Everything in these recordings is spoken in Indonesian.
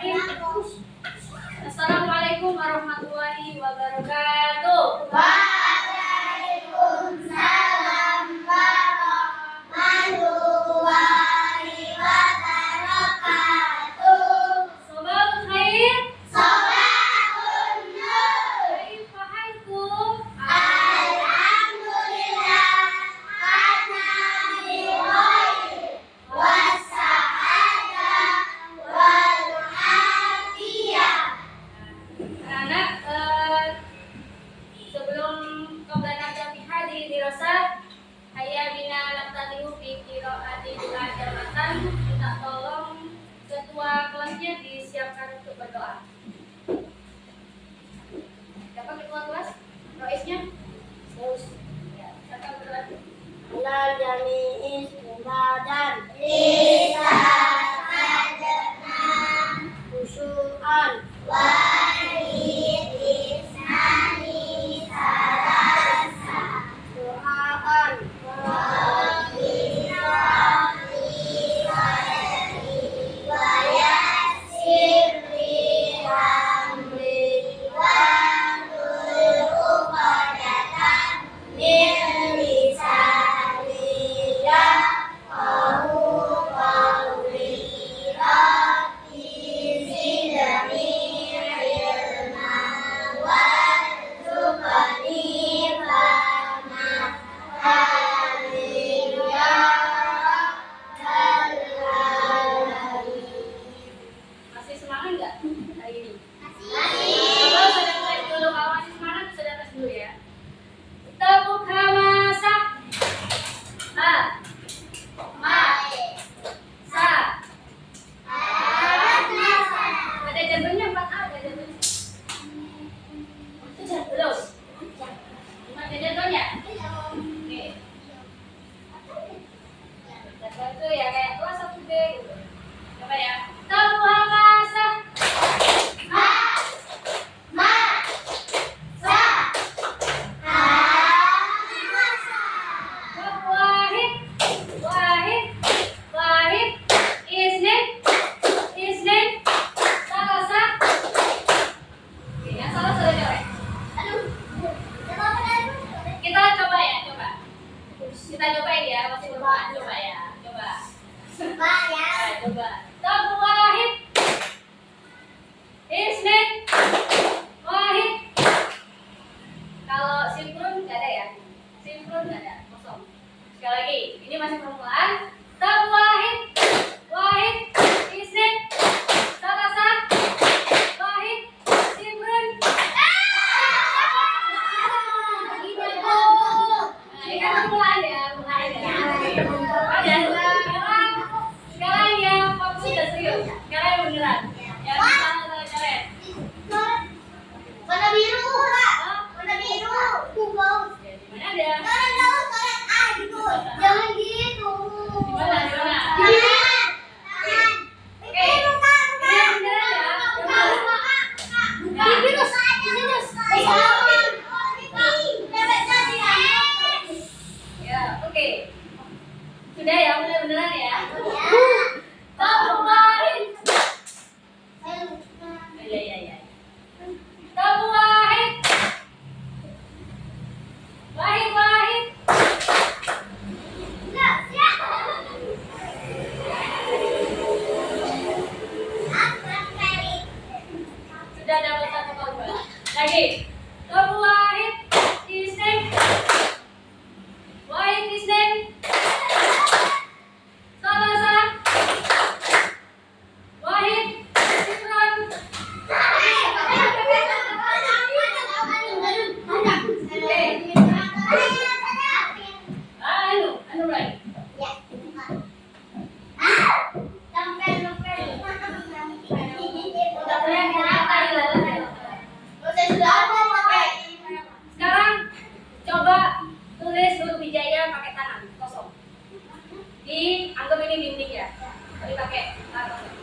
Bismillahirrahmanirrahim. Assalamualaikum warahmatullahi wabarakatuh. Waalaikumsalam warahmatullahi wabarakatuh. Sabahul khair. Sabahun nur. Kaifa halkum? Alhamdulillah ana bi khair wassa'adah wal afiyah. Anak-anak, sebelum kebenaran fi hadhihi dirasah, hayya bina nabtadi'u fi qira'atil ajamatan. Minta tolong ketua kelasnya disiapkan untuk berdoa. Siapa ketua kelas? Roisnya? Ya, siapa berdoa? Ala jami'is dan bisa adana khusyu'an wa'idisnani salasa doaan wa'irami wa yassirli amri wahlul 'uqdatam min lisani yafqahu qawli. Rabbi zidni ilman warzuqni fahman. Amin ya rabbal alamin. Masih semangat nggak hari ini? Masih. Kalau sudah mulai dulu, kalau masih semangat sudah tes dulu ya. Kita buka masak. Ma, sa. Ada jantungnya 4A, ada jantungnya. Sudah belum? Ada jantungnya? Oke. Jantung itu ya kayak kelas 1B gitu. Coba ya. Kita buka masak. Wahid, wahid, isnin, salasa. Oke, yang salah sudah coret. Kita coba ya, coba. Kita cobain ya, masih berdoa. Coba ya, coba. Nah, coba. Tabu wahid, isnin, wahid. Kalau sinkron nggak ada ya? Sinkron nggak ada, kosong. Sekali lagi, ini masih permulaan. Tabu wahid, isnin, salasa, wahid, sinkron. Nah, ini kan permulaan ya, permulaan ya. Sekarang yang fokus dan serius. Sekarang yang beneran. Yang sana sana coret. Warna biru. Hah? Warna biru. Ya, di mana ada? Jangan gitu. Di mana? Di mana? Oke. Ini yang beneran ya. Ya, oke. Sudah ya, mulai beneran ya. Tabu wahid. Ya. Tabu wahid. Wahid. Sudah dapat satu korban. Lagi. Tabu wahid. Isnin. Wahid isnin. Salasa. Wahid. Sinkron. Anu lagi. Sekarang coba tulis huruf hijaiyah pakai tangan kosong. Anggap ini dinding ya. Dipakai tangan kosong.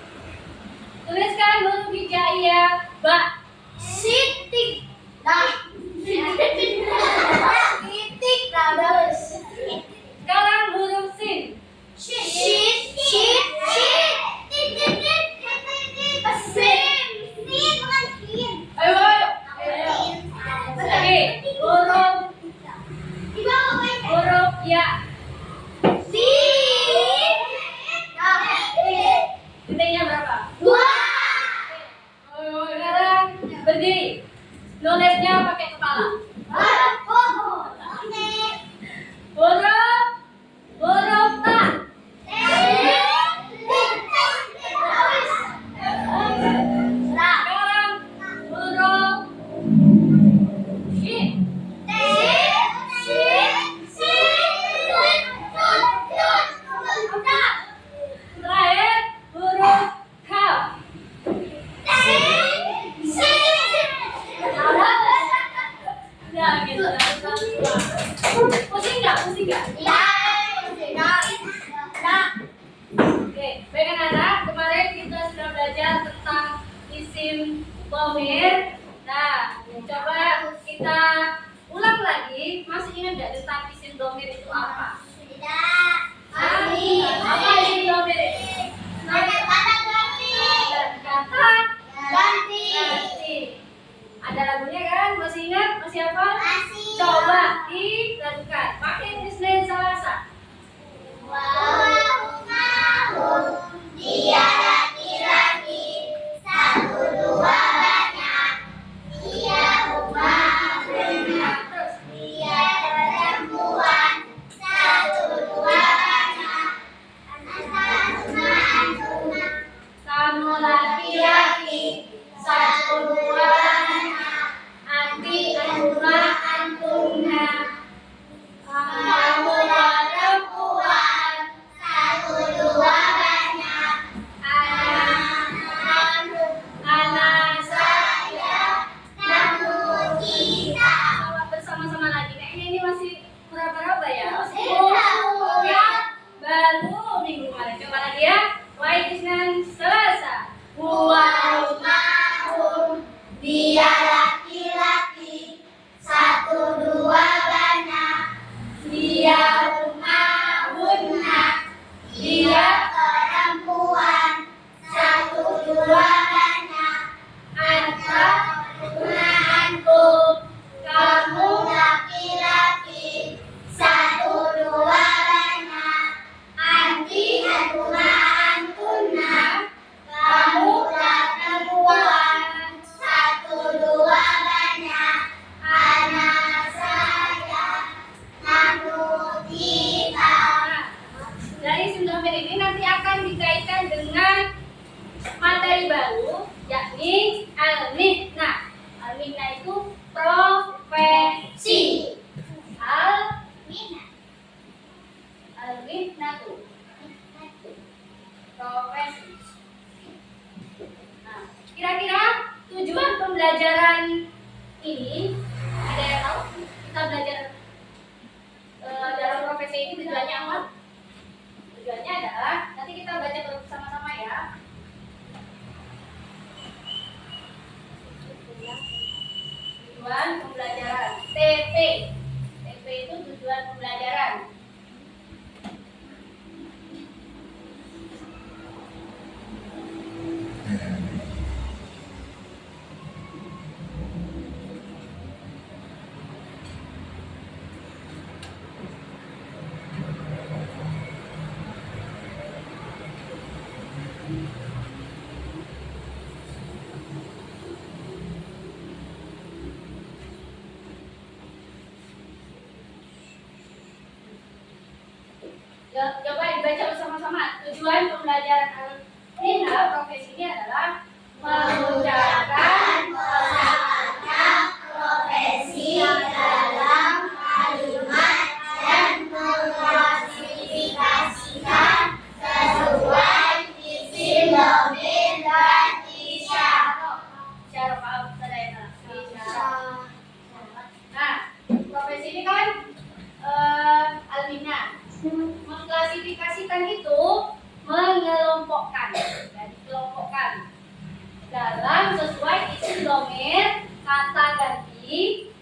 Tuliskan huruf hijaiyah ba. Titik. Sekarang huruf sin. Shit. isim dhamir. Nah, coba kita ulang lagi. Masih ingat nggak tentang isim dhamir itu apa? Tidak. Apa isim dhamir itu? Kata ganti. Kata Ganti. ganti. Ada lagunya kan? Masih ingat? Masih hafal? Masih. Coba dilakukan. Pakai Senin Selasa. Dia laki-laki, satu dua banyak. Dia rumah berenang. Terus. Dia perempuan, satu dua banyak. Antuna. Kamu laki-laki, satu dua banyak. Anti, antuna, antuna. Kamu perempuan, Satu dua banyak. anak saya. Namun kita. Coba bersama-sama lagi. Kayaknya ini masih berapa ya? Masih Tahu. ya? Baru minggu kemarin. Coba lagi ya. Mulai Senin Selasa. Mahum, dia laki-laki, satu dua banyak. Dia rumahuna, dia perempuan, satu dua banyak. Anta antum, kamu laki-laki, satu dua banyak. Anti antuna antuna, kamu perempuan, satu dua banyak. Anak saya, namun kita. Dari isim dhamir ini nanti akan dikaitkan dengan materi baru, yakni al-mihnah. Al-mihnah itu profesi. Al-mihnah itu profesi. Nah, kira-kira tujuan pembelajaran ini ada yang tahu? Kita belajar dalam profesi ini tujuannya apa? Tujuannya adalah nanti kita baca bersama-sama ya. Tujuan pembelajaran TP. TP itu tujuan pembelajaran. Coba dibaca bersama-sama. Tujuan pembelajaran al-mihnah profesi ini adalah mengucapkan kosakata profesi dalam kalimat dan mengklasifikasikan sesuai isim dhamir dan isyarat. Isyarat, maaf, saya salah. Isyarat. Nah, profesi ini kan al-mihnah. Mengklasifikasikan itu mengelompokkan, jadi kelompokkan dalam sesuai isim dhamir, kata ganti,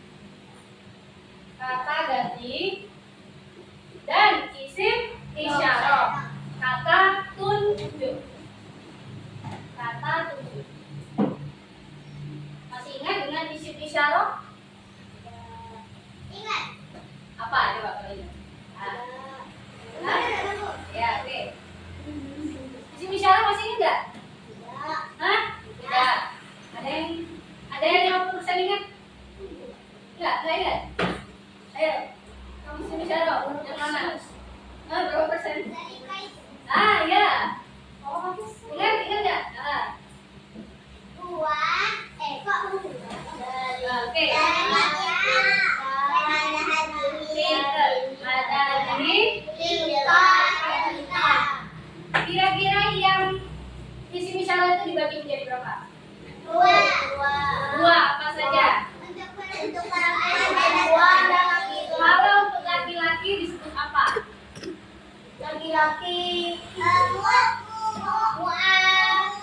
dan isim isyarat, kata tunjuk. Masih ingat dengan isim isyarat? Ingat. Apa coba kalau ingat? Ya, oke. Isim isyarat masih ingat nggak? Hah? Tidak. Ada yang 50% ingat? Enggak ingat? Ayo. Kamu isim isyarat yang mana? Berapa persen? Ya. Ingat nggak? Oke. Kira-kira yang isim isyarat itu dibagi menjadi berapa? Dua, apa saja? Kalau untuk laki-laki disebut apa? Laki-laki mu'anas.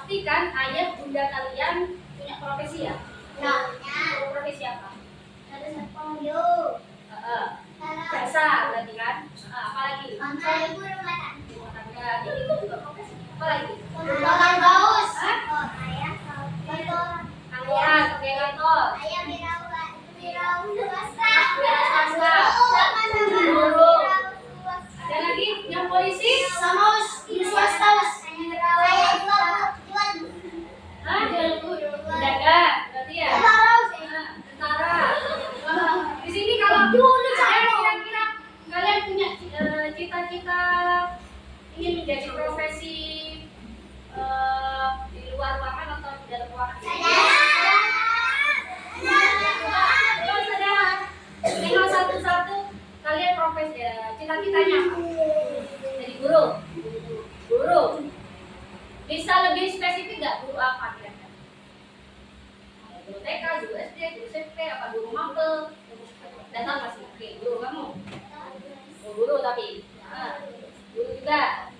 pastikan ayah bunda kalian punya profesi ya. Profesi apa? Jasa berarti kan. Apalagi? Rumah tangga. Jadi itu juga profesi. Apalagi? Kantoran, oke kantor. Guru. Ada lagi yang polisi? Hah? Penjaga, berarti ya. Tentara. Di sini kalau kira-kira kalian punya cita-cita ingin menjadi profesi di luar ruangan atau di dalam ruangan? Tinggal satu-satu kalian profesi cita-citanya apa? Jadi guru. Guru. Bisa lebih spesifik nggak guru apa kira-kira? Guru TK, guru SD, guru SMP, apa guru mapel? Datang masih oke, guru kamu? Oh, guru tapi guru juga.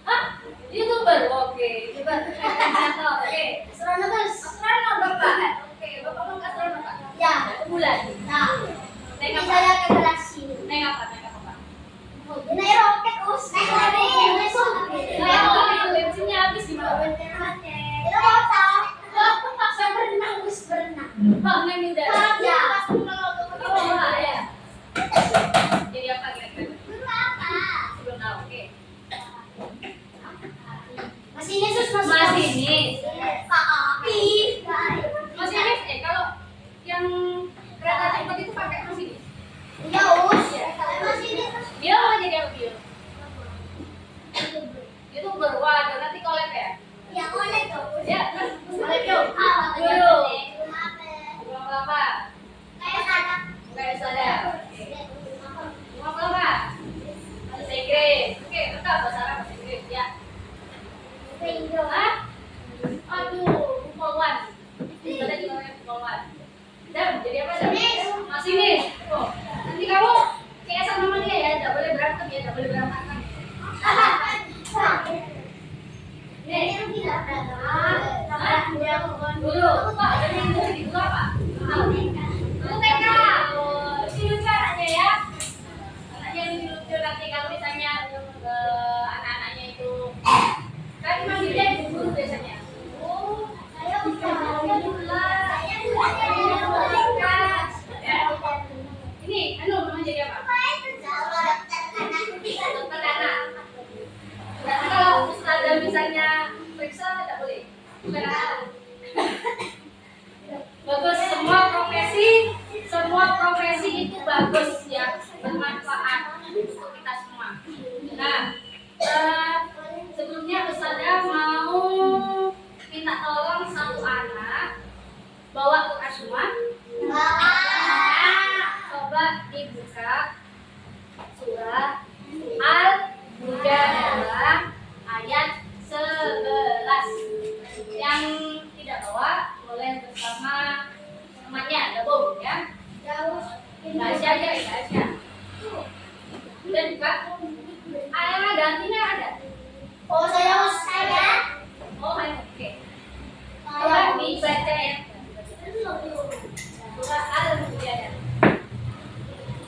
Hah? YouTuber? Oke, YouTuber. Oke. Astronot Bapak. Oke, Bapak mau ke astronot Pak? Ke bulan. Naik apa? Naik apa, Pak? Bensinnya habis gimana? Oh, naik di udara. Oh, ya. Jadi apa kira-kira? Belum tahu. Oke. Masinis. Kalau yang kereta cepat itu pakai masinis. Dia mau jadi apa dia? Itu berwadah nanti kolek ya? Ya, kolek yuk. Guru. Guru apa? Kayak sadar. Guru apa? Bahasa Inggris. Oke, tetap bahasa Arab, bahasa Inggris ya. Hah? Aduh, Bukawan. Ada di bawahnya Bukawan. Dan jadi apa? Masinis. Oh, nanti kamu kayak sama dia ya, tidak boleh berantem ya, tidak boleh berantakan. Nih, dulu, Pak, ada yang jadi dulu apa? TK. Lucu anaknya ya. Anaknya lucu nanti kalau misalnya anak-anaknya itu kan manggilnya ibu guru biasanya. Oh, saya ini, mau jadi apa? Dokter anak. Berarti kalau ustazah misalnya periksa tidak boleh. Bukan anak. Bagus, semua profesi itu bagus ya, bermanfaat untuk kita semua. Nah, sebelumnya ustazah mau minta tolong satu anak bawa Quran semua. Coba dibuka surah Al-Mujadalah ayat 11. Yang tidak bawa boleh bersama temannya, gabung ya. Baca aja. Udah buka. Gantinya ada. Oh, oke. Coba dibaca ya. Surah Al-Mujadalah.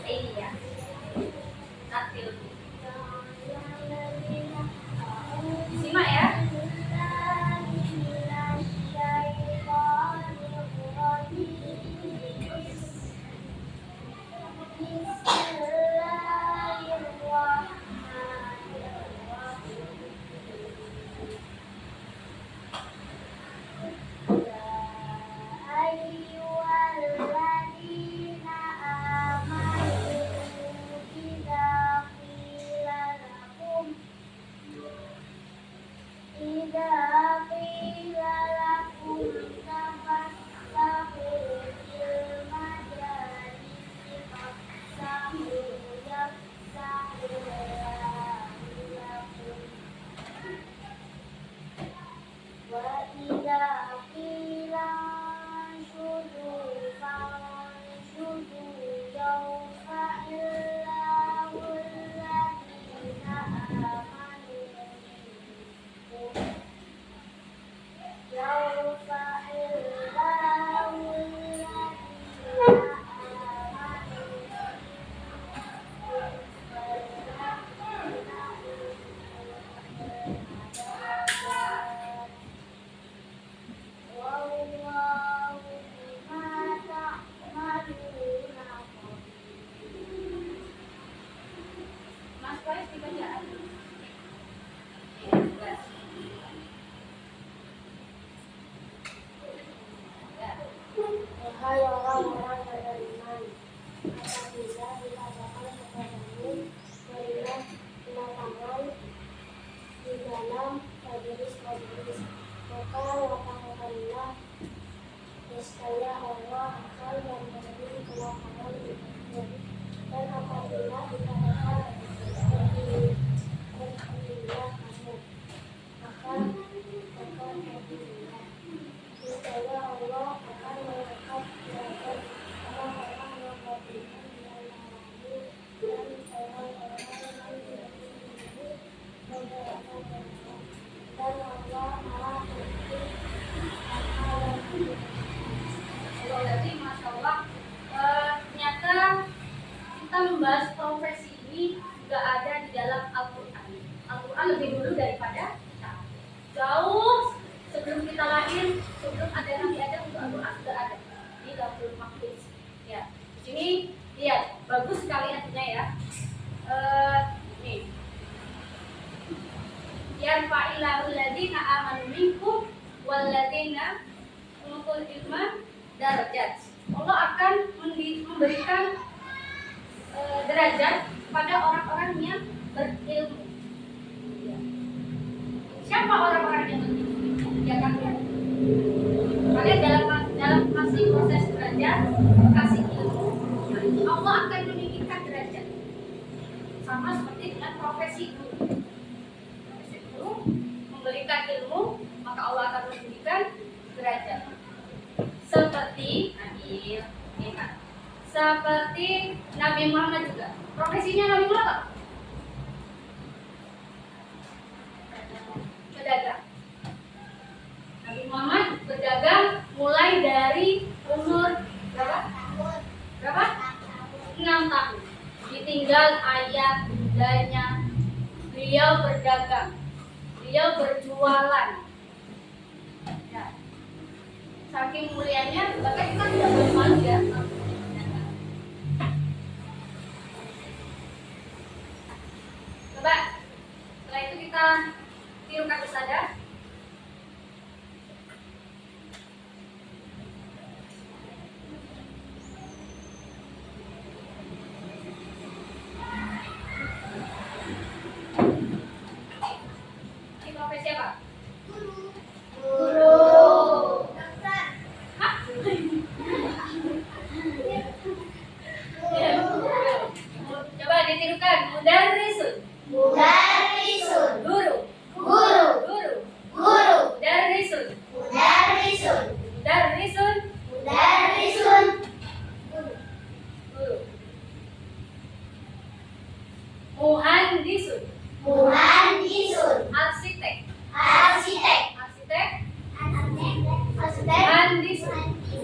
Ini ya. Tatil. Simak ya. Wahai orang-orang beriman, apabila dikatakan kepadamu, berilah belakangan di dalam majelis-majelis, maka katakanlah, niscaya Allah akan memberi belakangan untukmu. Dan apabila dikatakan berdirilah kamu, maka berdirilah. Niscaya Allah akan mengangkat derajat orang-orang yang beriman di antaramu dan orang-orang yang tidak beriman beberapa derajat. Dan Allah Maha Pengasih apa yang Jadi Masya Allah, ternyata kita membahas profesi ini juga ada di dalam Al-Quran. Al-Quran lebih dulu daripada kita. Jauh sebelum kita lahir, sebelum ada Nabi Adam, untuk Al-Quran sudah ada di Lauhul Mahfuz. Ya, di sini lihat bagus sekali artinya ya. Nih, yarfa'illahu alladziina aamanu minkum walladziina utul ilma darajat. Allah akan memberikan derajat kepada orang-orang yang berilmu. Siapa orang-orang yang berilmu? Ya kan? Kalian dalam masih proses belajar, kasih ilmu, Allah akan meninggikan derajat. Sama seperti dengan profesi guru. Profesi guru memberikan ilmu, maka Allah akan meninggikan derajat. Seperti seperti Nabi Muhammad juga. Profesinya Nabi Muhammad berdagang. Nabi Muhammad berdagang mulai dari umur berapa? 6 tahun. Ditinggal ayah bundanya, beliau berdagang, beliau berjualan. Ya. Saking mulianya, bahkan kita tidak boleh malu ya. Coba, setelah itu kita tirukan bersada. Ini profesi apa? Hah? Coba ditirukan. Mudarrisun. Mudarrisun, Guru. guru, Guru. guru, Mudarrisun. mudarrisun, Mudarrisun. mudarrisun, Guru. Muhandisun. muhandisun, Arsitek. arsitek, Arsitek. arsitek, Muhandisun.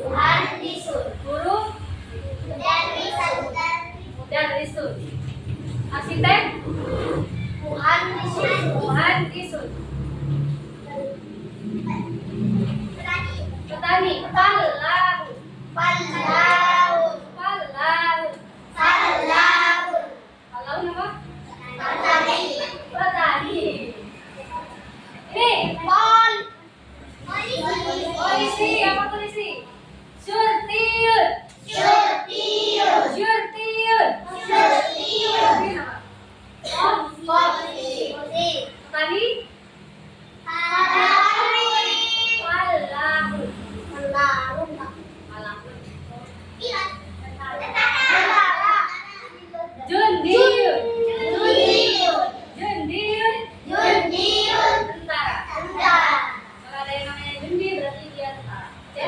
muhandisun, Guru. mudarrisun, Mudarrisun. Arsitek. muhandisun, Muhandisun. Petani. Fallahu. fallahu, Fallahu. fallahu, Fallahu apa? petani, Petani. Ini polisi. Apa polisi? Syurtiyun. syurtiyun, Syurtiyun. syurtiyun, Ini apa? Oh, polisi, petani. Fallahu. Fallahu. Jundiyun. Jundiyun. Tentara. Kalau ada yang namanya jundi berarti dia tentara. Ya?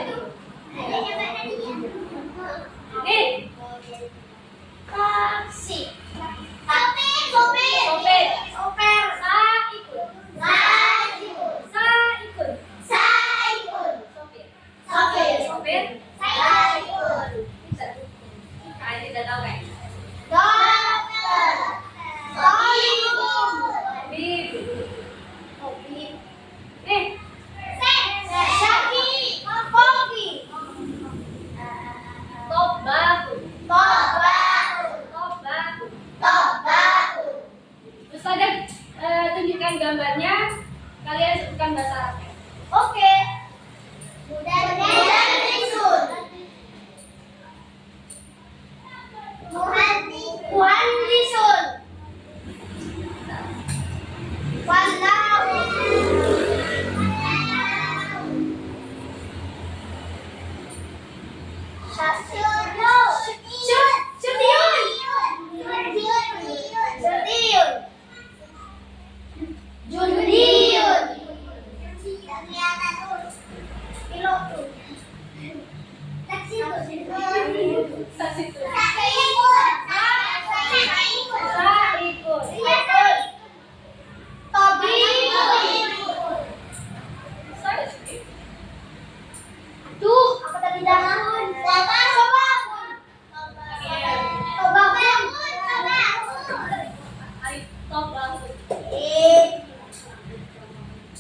Setelah tunjukkan gambarnya, kalian sebutkan bahasa Arabnya. Oke. Mudarrisun. Muhandisun. Wallahu.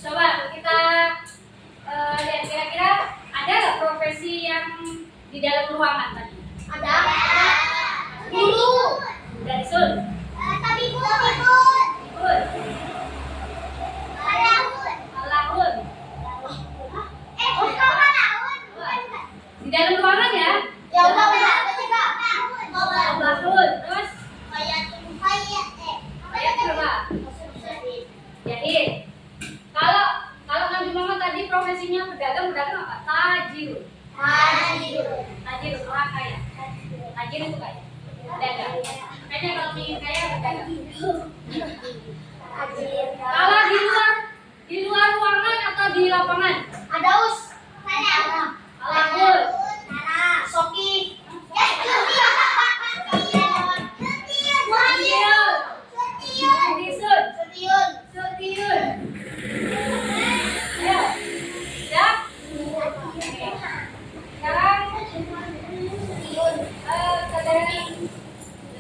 Coba kita lihat kira-kira ada nggak profesi yang di dalam ruangan tadi? Ada. Guru. Dari Sun. Tabibun. Sun. Malahun. Di dalam ruangan ya. Ya Allah, ketiga. Malahun. Terus berapa? Jahit. Kalau Nabi Muhammad tadi profesinya pedagang apa? Tajir. Tajir orang kaya. Tajir itu kaya. Pedagang. Makanya kalau ingin kaya pedagang. Kalau di luar ruangan atau di lapangan? Adaus. Malahun. Soki. Sun. Setiun. Setiun. Ayo. Siap? Sekarang saudara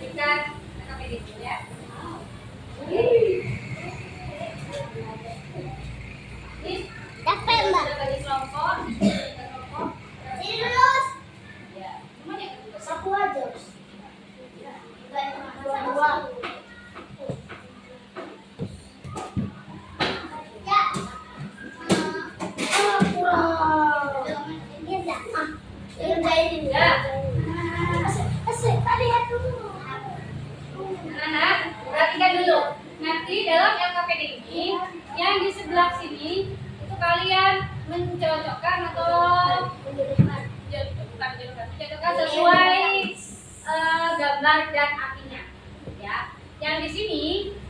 berikan KPD dulu ya. Ini Capek, Mbak. sudah bagi kelompok. Ini lulus. Ya, semuanya Satu aja. Dua. Ya. Ya. Anak-anak, perhatikan dulu. Nanti dalam LKPD ini, yang di sebelah sini itu kalian mencocokkan atau mencocokkan sesuai gambar dan artinya. Ya. Yang di sini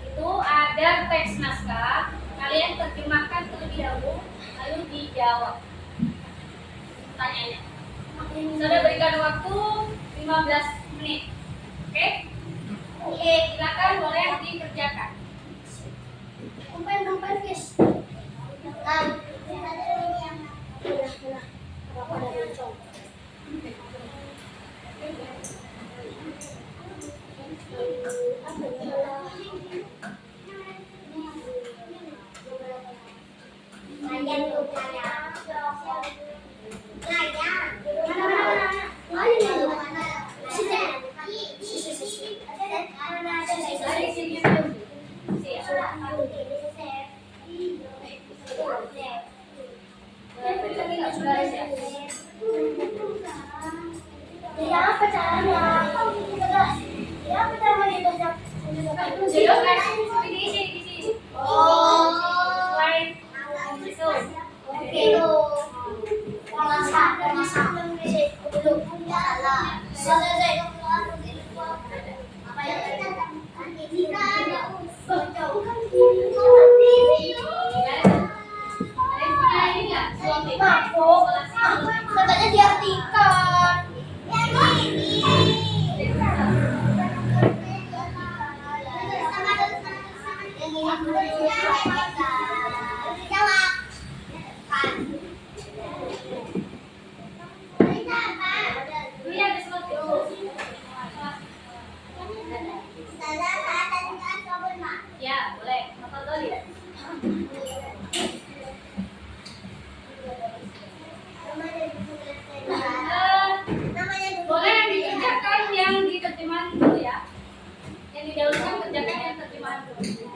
itu ada teks naskah. Kalian terjemahkan terlebih dahulu, lalu dijawab pertanyaannya. Sudah berikan waktu 15 menit. Oke? Oke, silakan boleh dikerjakan. Umpan, guys. Dari sini dulu. Siap. Sudah siap. Ya, apa caranya? Ya, apa caranya dibaca? Jawab kan? Di sini. Oh. Slide. Susun. Oke, masak. Dulu. Salah. Selesai. Apa ya? Katanya diartikan. Ya, boleh. Apa tadi? Boleh yang dikerjakan yang di terjemahan dulu ya. Yang didahulukan kerjakan yang terjemahan dulu.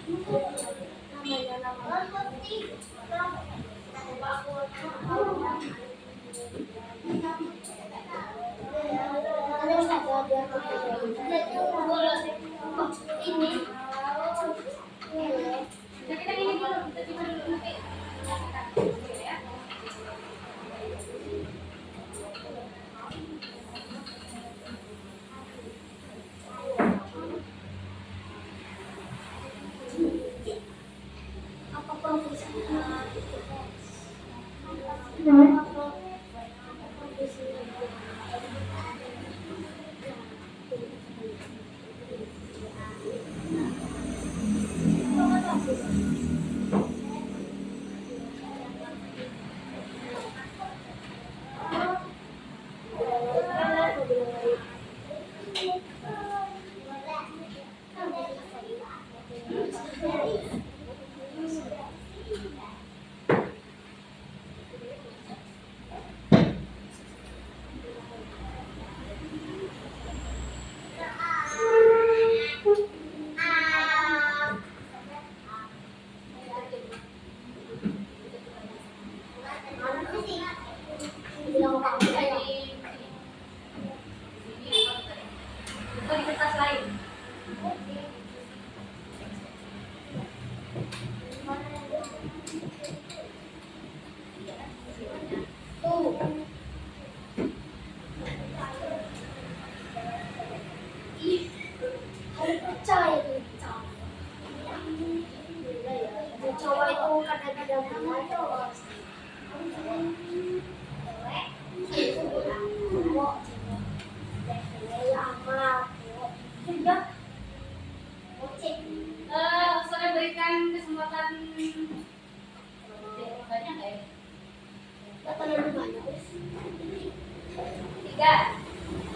Namanya nama ini. Jadi kan ini dulu, kita coba dulu nanti. Ya. Apa profesinya? Atau di kertas lain. Cowok itu kadang-kadang mengaco. Saya berikan kesempatan banyak nggak ya?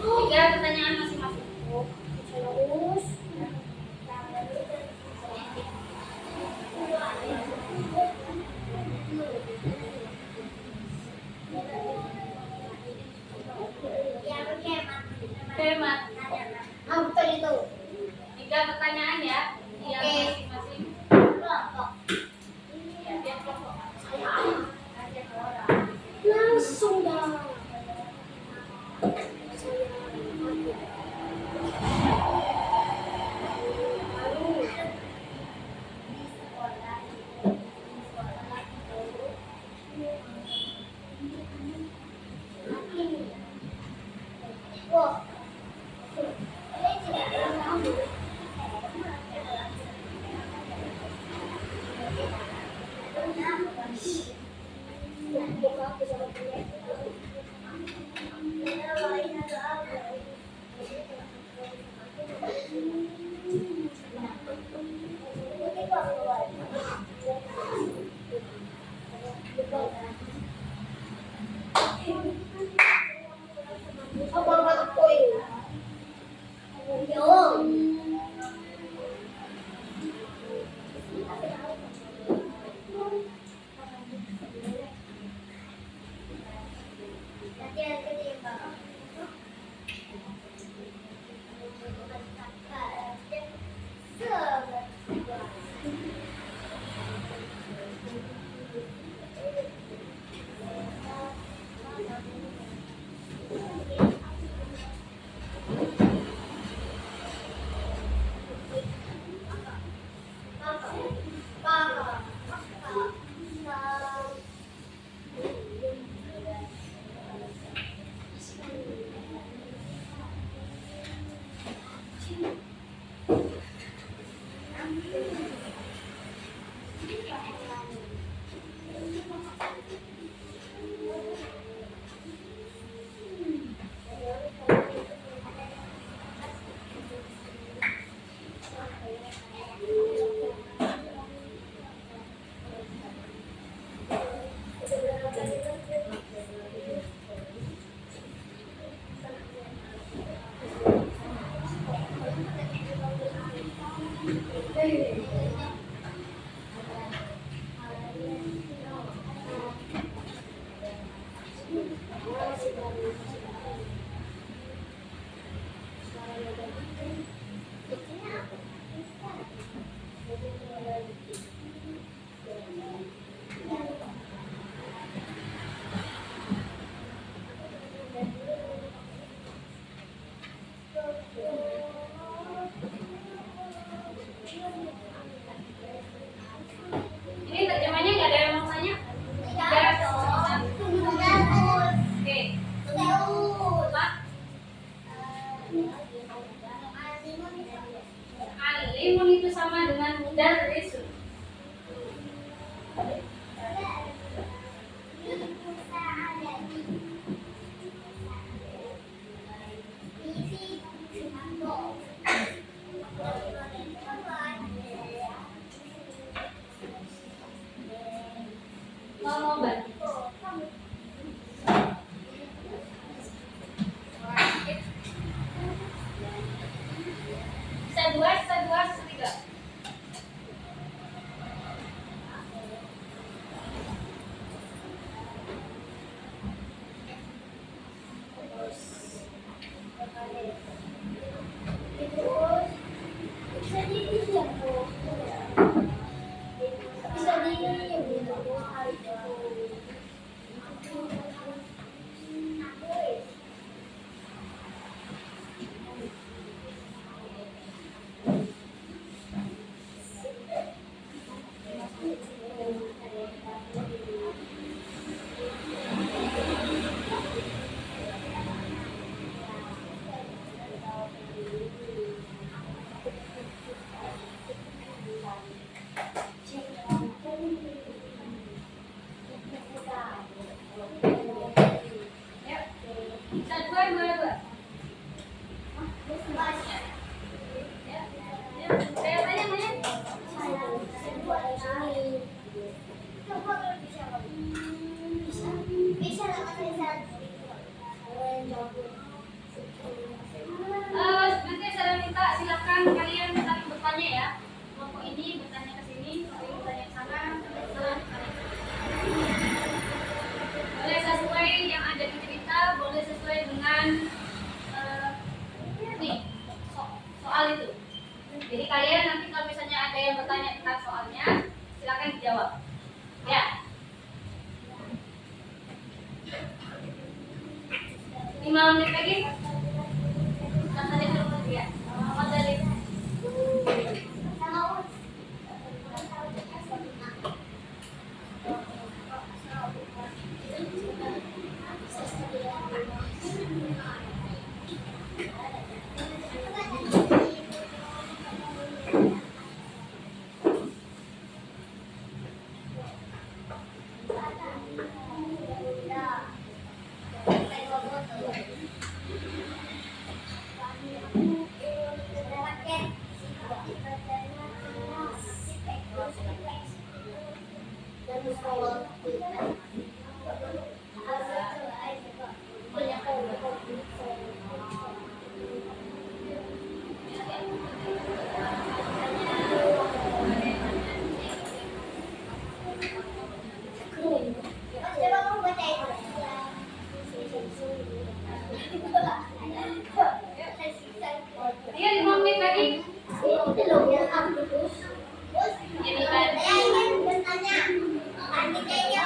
Tiga pertanyaan masing-masing. Hemat. Betul itu. Tiga pertanyaan ya. Yang Oke. masing-masing. Ya, tiap kelompok. Langsung dah. Mudarrisun. Mau bantu. Sisa dua, sisa tiga. Sisa dua, dua. Saya tanya, nanti saya minta silakan kalian saling bertanya ya. Kelompok ini bertanya ke sini, kelompok ini bertanya ke sana, boleh sesuai yang ada di cerita, boleh sesuai dengan nih soal itu. Jadi kalian nanti kalau misalnya ada yang bertanya tentang soalnya, silakan dijawab. Ya. 5 menit lagi. Sampai dulu ya. Selamat dari. Iya, 5 menit lagi. Jadi kan. Saya ingin bertanya, artikelnya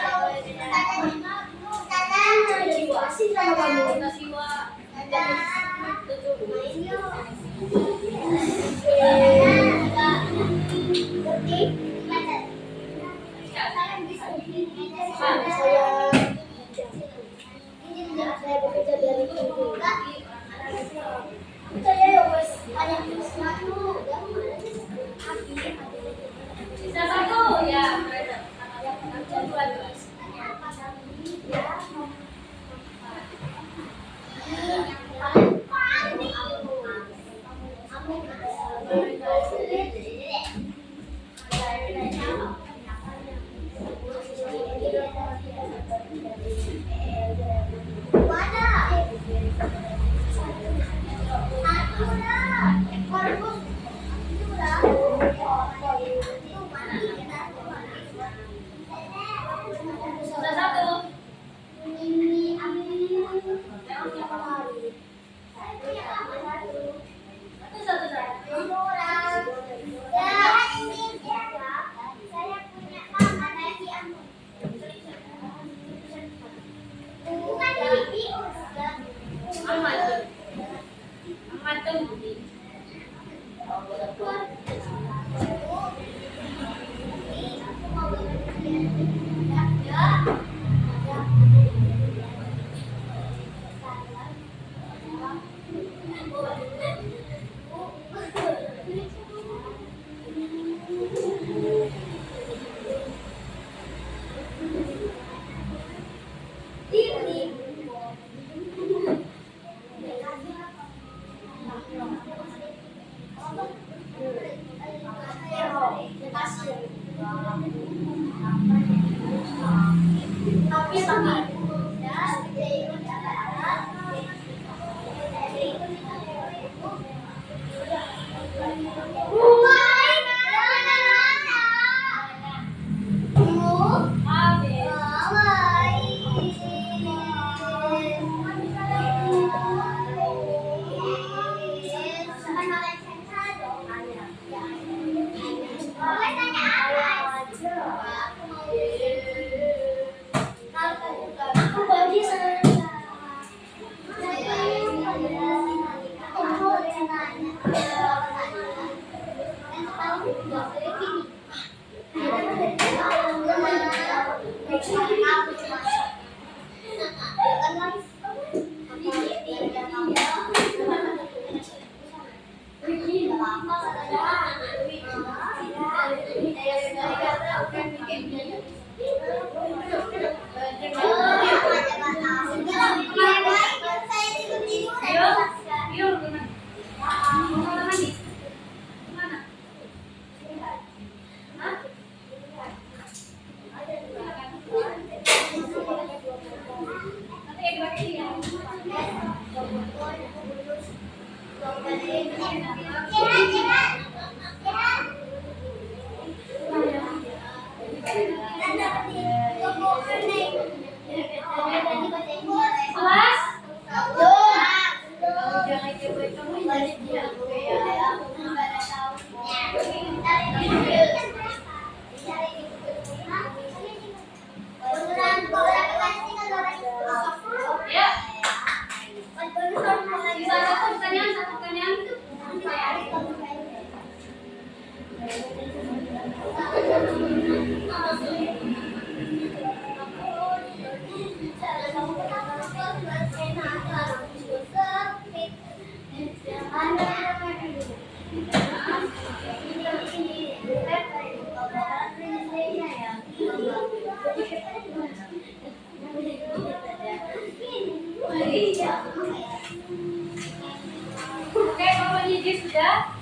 Oke, Papa Gigi sudah.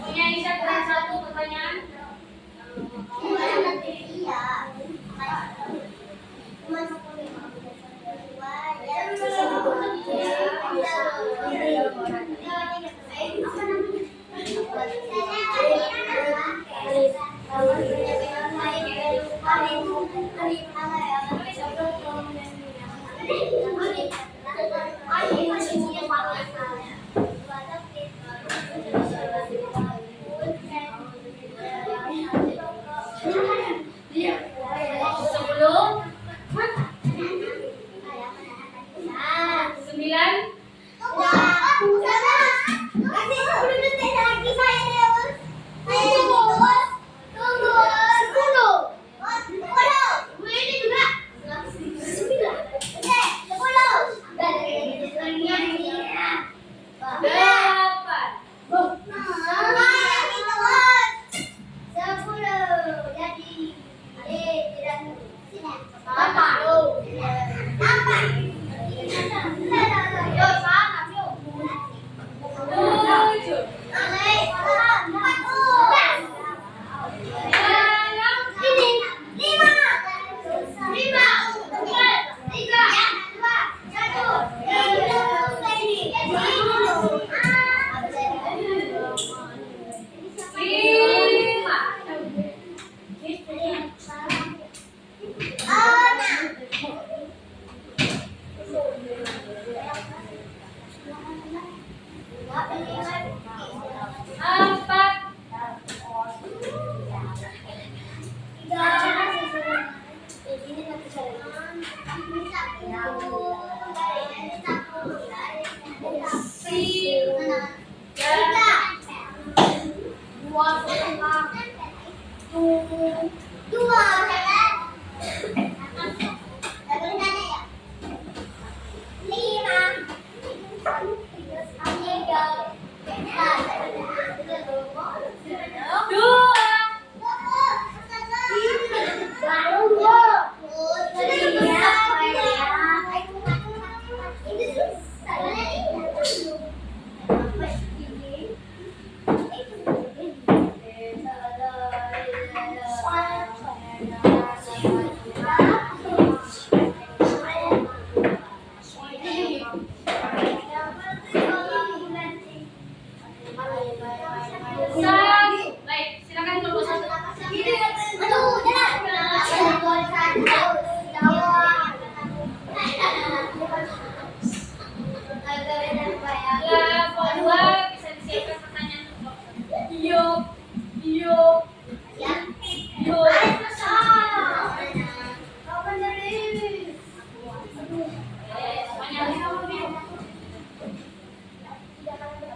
Punya Isa kurang satu pertanyaan. Sepuluh, 9,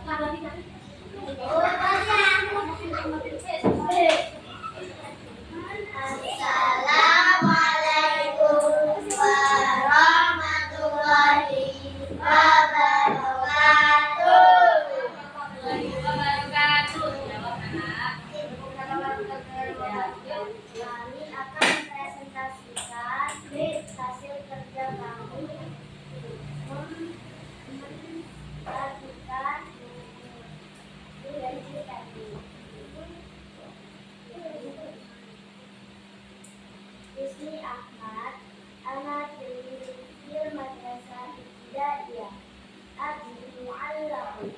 Assalamualaikum warahmatullahi wabarakatuh. Kami akan mempresentasikan hasil kerja kami memperhatikan Ismi Ahmad, anak dari madrasah ibtidaiyah. Abi mu'allam,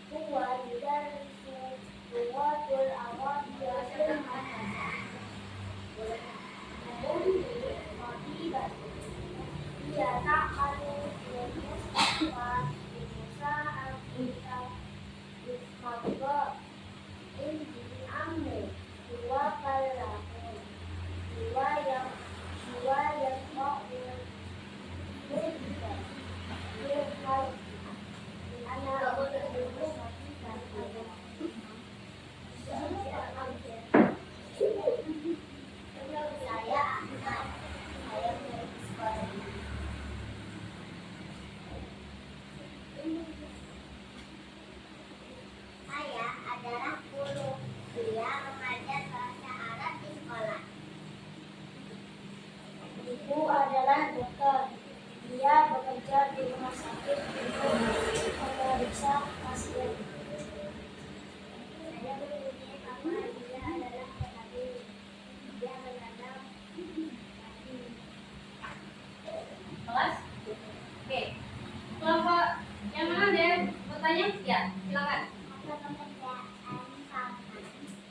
huwa yudarrisu lugatul Arabiyyah fil madrasah. Dia ta'malu fil mustaqbal bi musa'atika bismillah indi amri huwa kallamun huwa yang ma'ul mudda bilhal anak dulu saya Ahmad, saya dari sekolah ini. Saya adalah guru. Dia mengajar bahasa Arab di sekolah. Ibu adalah dokter. Dia bekerja di rumah sakit untuk memeriksa pasien. Saya mempunyai kakak. Dia adalah petani. Dia menanam padi. Kelas? Oke. Kelompok yang mana deh? Bertanya? Ya, silakan.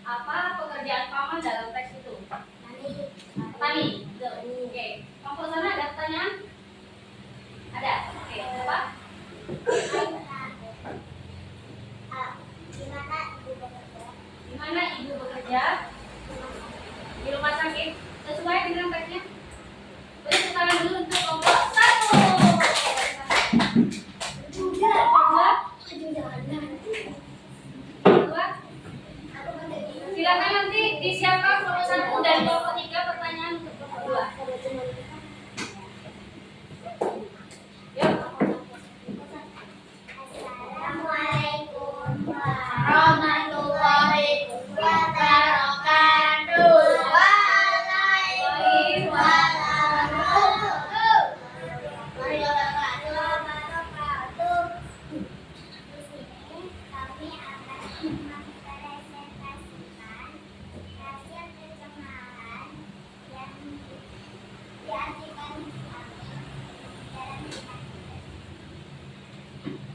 Apa pekerjaan paman dalam teks itu? Petani. Oke. Kelompok sana ada pertanyaan? Ada. Oke. Apa? Di mana ibu bekerja? Di rumah sakit. Sesuai dengan teksnya. Beri tepuk tangan dulu untuk kelompok 1. Kedua. Silakan nanti disiapkan kelompok 1 dan kelompok 3 pertanyaan untuk kelompok 2. Yuk. Assalamualaikum warahmatullahi wabarakatuh. Waalaikumsalam. Di sini kami akan mempresentasikan hasil terjemahan yang diartikan kami dalam kitab.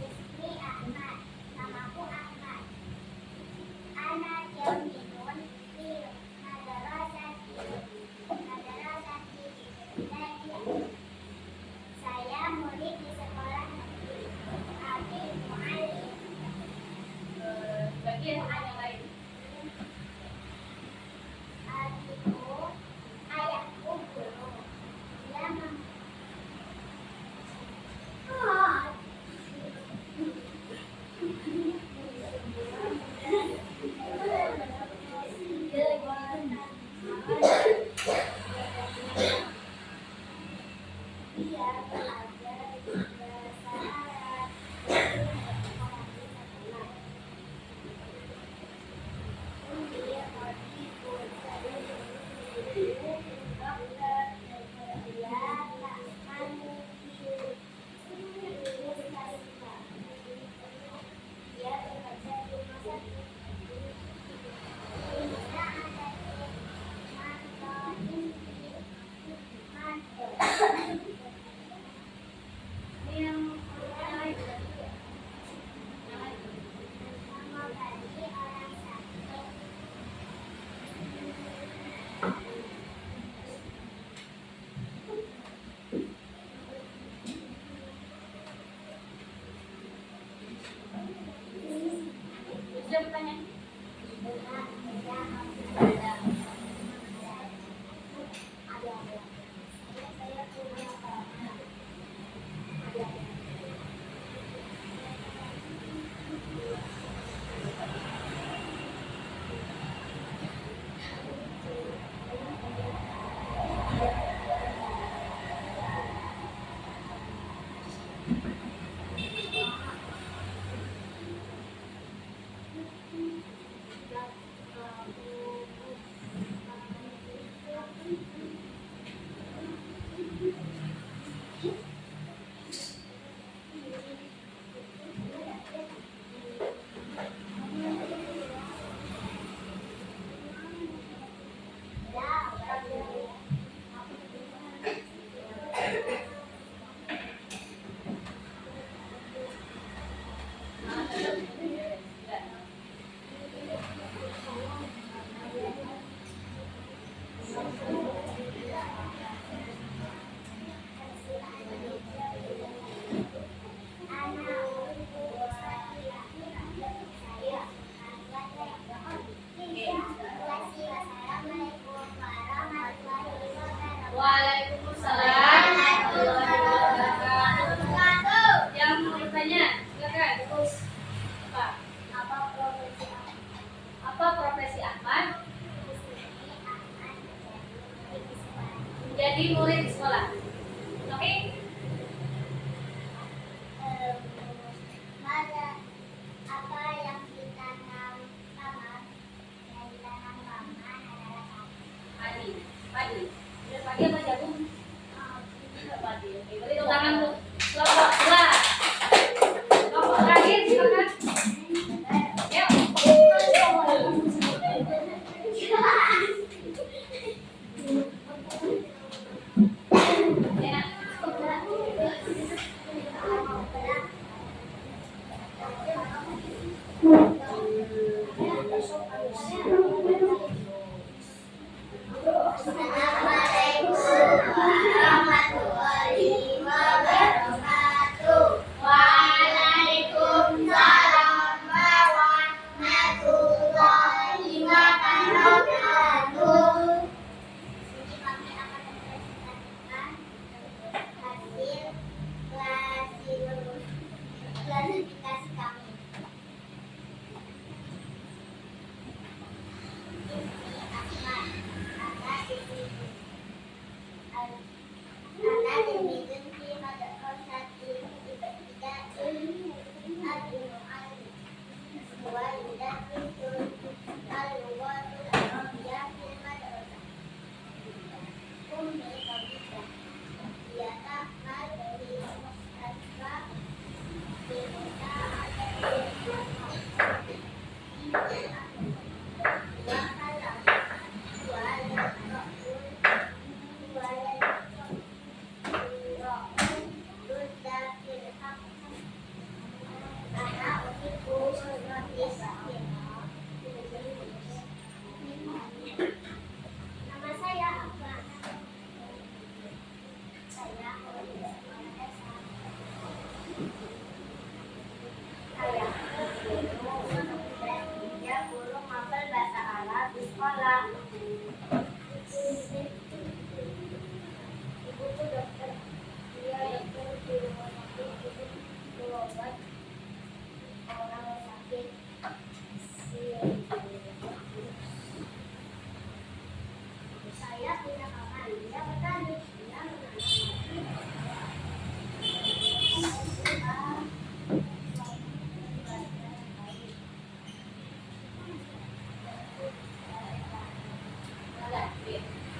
Ismi Ahmad, namaku Ahmad. Anak Yaminun di madrasati ibtidaiyah. Saya murid di sekolah negeri. Abi mu'allim. Bagian yang lain. Adikku, ayahku guru. Dia Dia belajar bahasa Arab. Dia pergi dokter. Dia tak malu dia bekerja di rumah sakit. Bisa ada di mantor. Yang lain. Sama bagi orang sakit. Sudah bertanya? Waalaikumsalam warahmatullahi wabarakatuh. Yang mau bertanya, silakan. Terus apa? Apa profesi Ahmad? Menjadi murid di sekolah. Oke? Apa yang ditanam paman? Yang ditanam paman adalah Padi. Padi. Udah padi apa jagung? Padi. Oke, berarti tepuk tangan untuk kelompok dua. Kelompok terakhir, silakan. Yuk. Enak. Assalamualaikum warahmatullahi wabarakatuh. Waalaikumsalam warahmatullahi wabarakatuh. Ini kami akan mempresentasikan hasil klasifikasi kami. Nama saya apa? Saya guru mapel bahasa Arab di sekolah. Ibuku dokter, dia dokter di rumah sakit itu berobat orang sakit. Saya punya paman, dia petani, dia menanam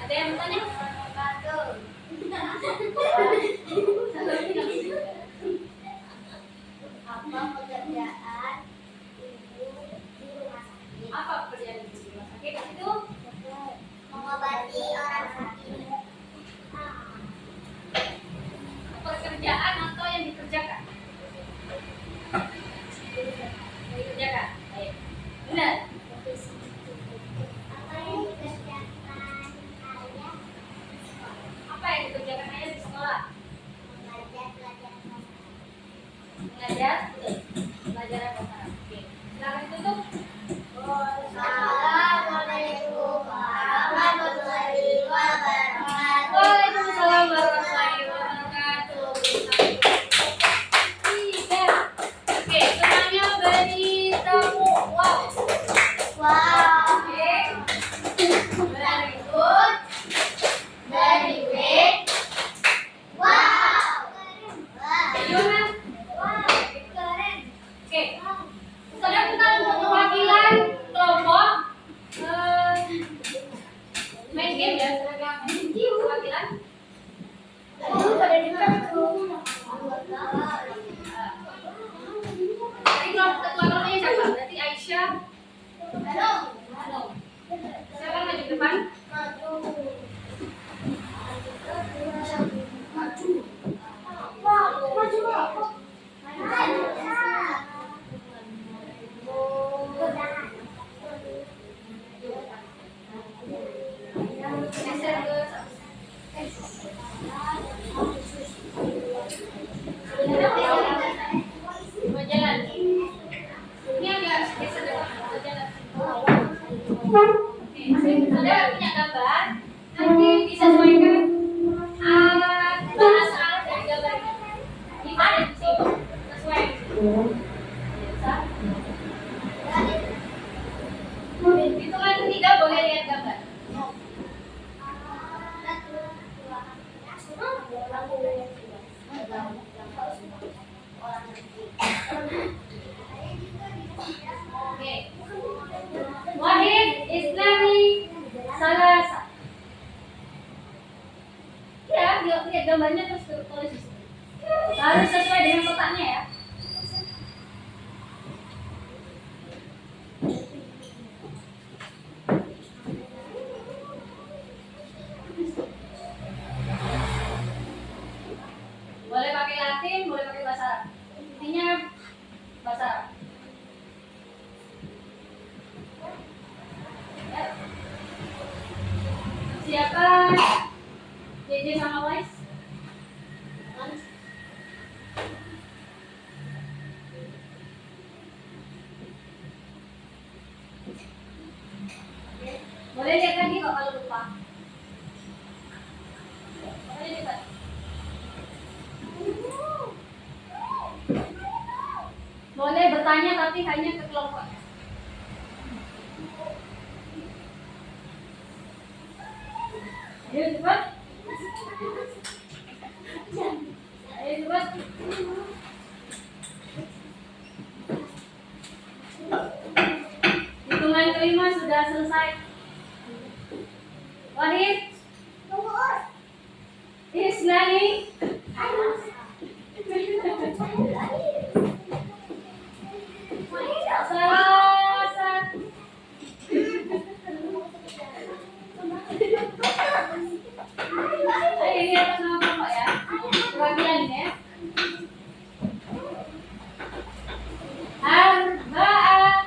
Ada yang bertanya? Apa pekerjaan ibu di rumah sakit? Apa pekerjaan ibu di rumah sakit? Itu Mengobati orang sakit. pekerjaan atau yang dikerjakan? Dikerjakan. Baik. Benar. Apa yang dikerjakan ayah? Apa yang dikerjakan ayah di sekolah? Mengajar pelajaran bahasa Arab. Belajar, betul. Pelajaran bahasa Arab. Oke. Silakan ditutup. Assalamualaikum warahmatullahi wabarakatuh. Waalaikumsalam warahmatullahi wabarakatuh. Tiga. Oke, semuanya beri tepuk. Wow. Wow. Oke. Very good. Very great. Wow. Gimana? Wow. Keren. Oke. Saudara kita untuk Saudara punya gambar, nanti disesuaikan bahasa Arab dari gambar ini. Gimana di sini? Sesuai di sini. Hitungan ketiga boleh lihat gambar. Oke. Wahid Islami Salasa. Ya, lihat gambarnya terus tulis di sini. Harus sesuai dengan kotaknya ya. Boleh pakai Latin, boleh pakai bahasa Arab. Intinya bahasa Arab. Ya. Siapa JJ sama Wise? Boleh lihat lagi kok kalau lupa. Boleh lihat. Boleh bertanya tapi hanya ke kelompoknya. Ayo cepat. Ayo cepat. Hitungan kelima sudah selesai. Wahid Islami Salasa. Ini atas nama kelompok ya. Perwakilan ya. Arba'ah.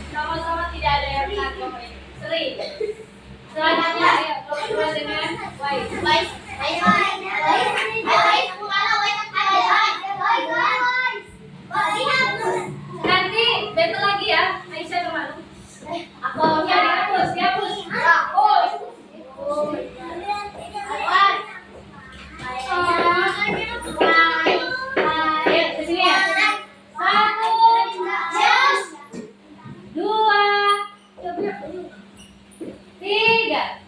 Sama-sama tidak ada yang menang ini. Seri. Selanjutnya ayo kelompok dua dengan Wise. Nanti battle lagi ya. Aisyah kemana? Aku ya dihapus. Ayo ke sini ya. 1, 2, 3.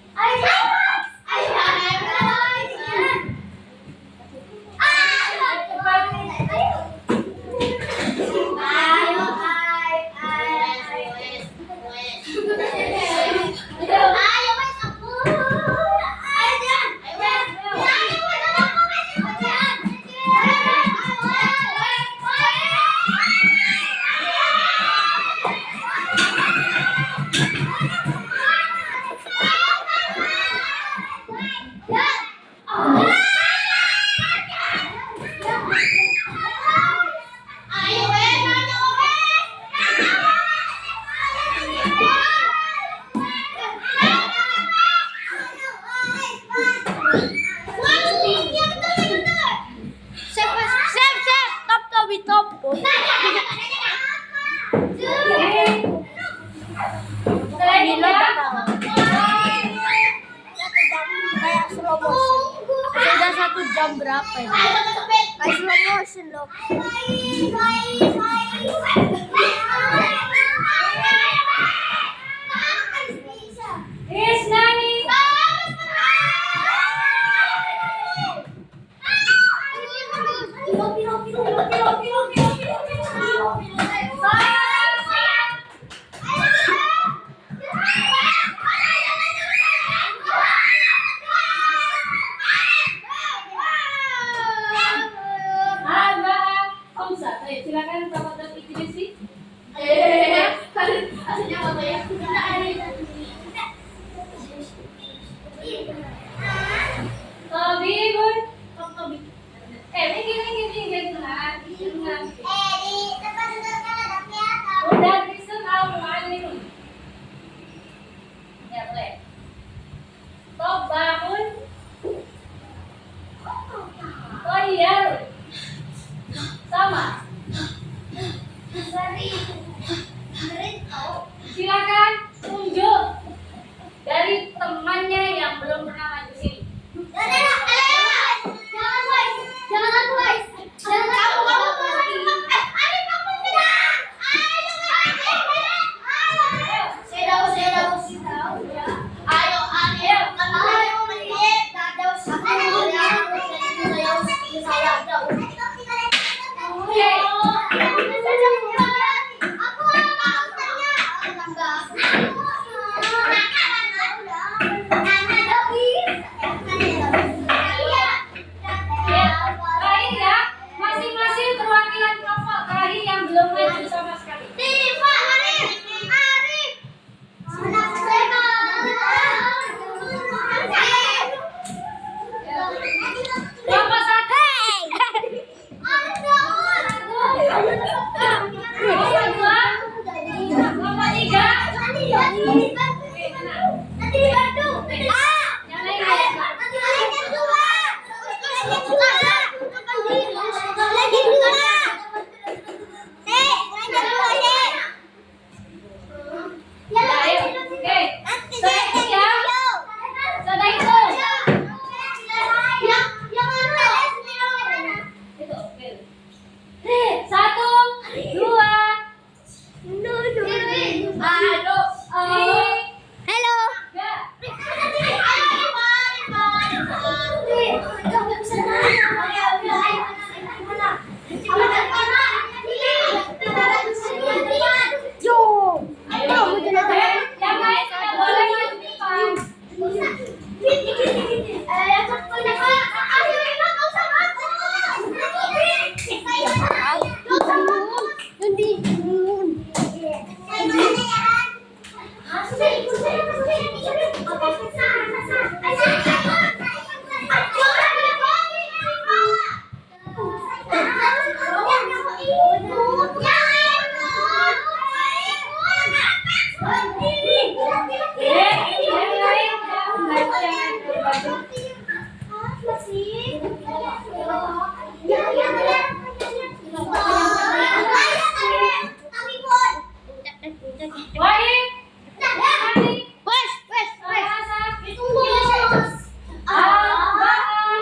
Sudah 1 jam berapa ini? Kayak slow motion loh. Isnani. Silakan Bapak dan Ibu Desi. Aslinya apa ya? Tabibun. Minggir. Nah. Di tempat duduk kan ada piano. Udah Kristen Al-Mu'allim. Ya boleh. Tobahun. Toyar. Sama. Silakan tunjuk dari temannya yang belum pernah maju sini. Terakhir ya, masing-masing perwakilan kelompok terakhir yang belum maju sama sekali. Kelompok satu. Kelompok dua. Kelompok tiga. Yang lain ya. Ya, ayo. Oke. Sudah hitung ya. Sudah hitung. Itu. Oke. 1, 2, 3. Yang lain tidak boleh maju ke depan. Yang lain jangan berbaju. Wahid, Hani, Al-Hasan, Al-Bahan,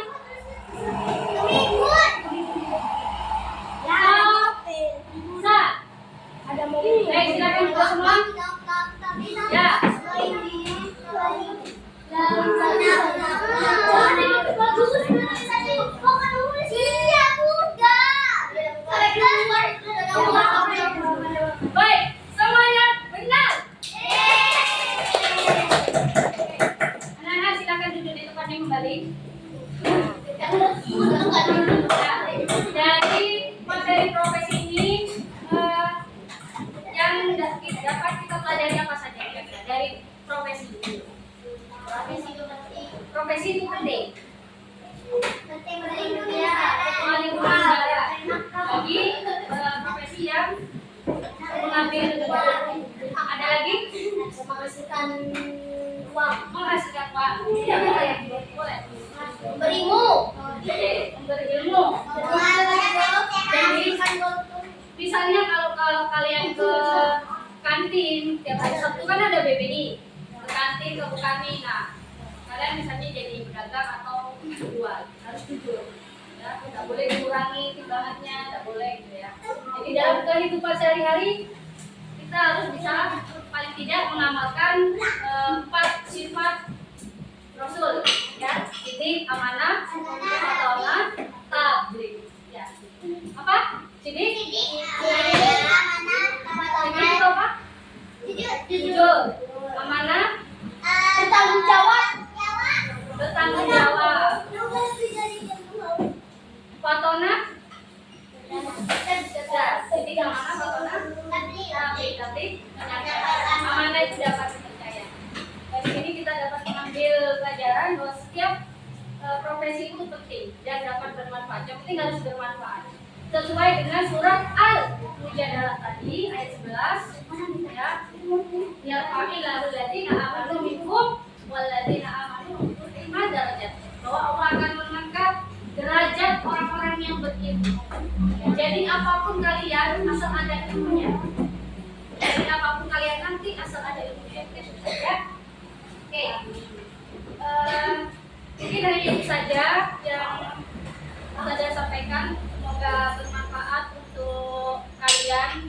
Sa. Baik, silakan buka semua. Ya. Baik, semuanya benar. Anak-anak silakan duduk di tempatnya kembali. Ya, jadi materi profesi ini yang dapat kita pelajari apa saja kira-kira dari profesi ini. Profesi itu penting. Melingkungan negara. Bagi profesi yang mengambil ada lagi Menghasilkan uang. menghasilkan uang. Ya, boleh. Memberi ilmu. Memberi ilmu. Jadi misalnya kalau kalian ke kantin tiap hari Sabtu kan ada BPI, ke kantin ke Bukani, nah kalian misalnya jadi pedagang atau jual harus jujur, ya tidak boleh dikurangi timbangannya, tidak boleh gitu ya. Jadi dalam kehidupan sehari-hari kita harus bisa paling tidak mengamalkan 4 sifat Rasul, ya, sidik, amanah, amalah, tabligh, ya. Apa? Sidik? Sidik itu apa? Jujur, amanah, Bertanggung jawab. bertanggung jawab, fatona, cerdas. penting harus bermanfaat. Sesuai dengan surat Al-Mujadalah tadi ayat 11 ya. Yarfa'illahu alladziina aamanu minkum walladziina aamanu bihi darajat. Bahwa Allah akan mengangkat derajat orang-orang yang berilmu. Jadi apapun kalian asal ada ilmunya. Jadi apapun kalian nanti asal ada ilmunya itu saja. Oke. Mungkin hanya itu saja yang saya sampaikan. Semoga bermanfaat untuk kalian.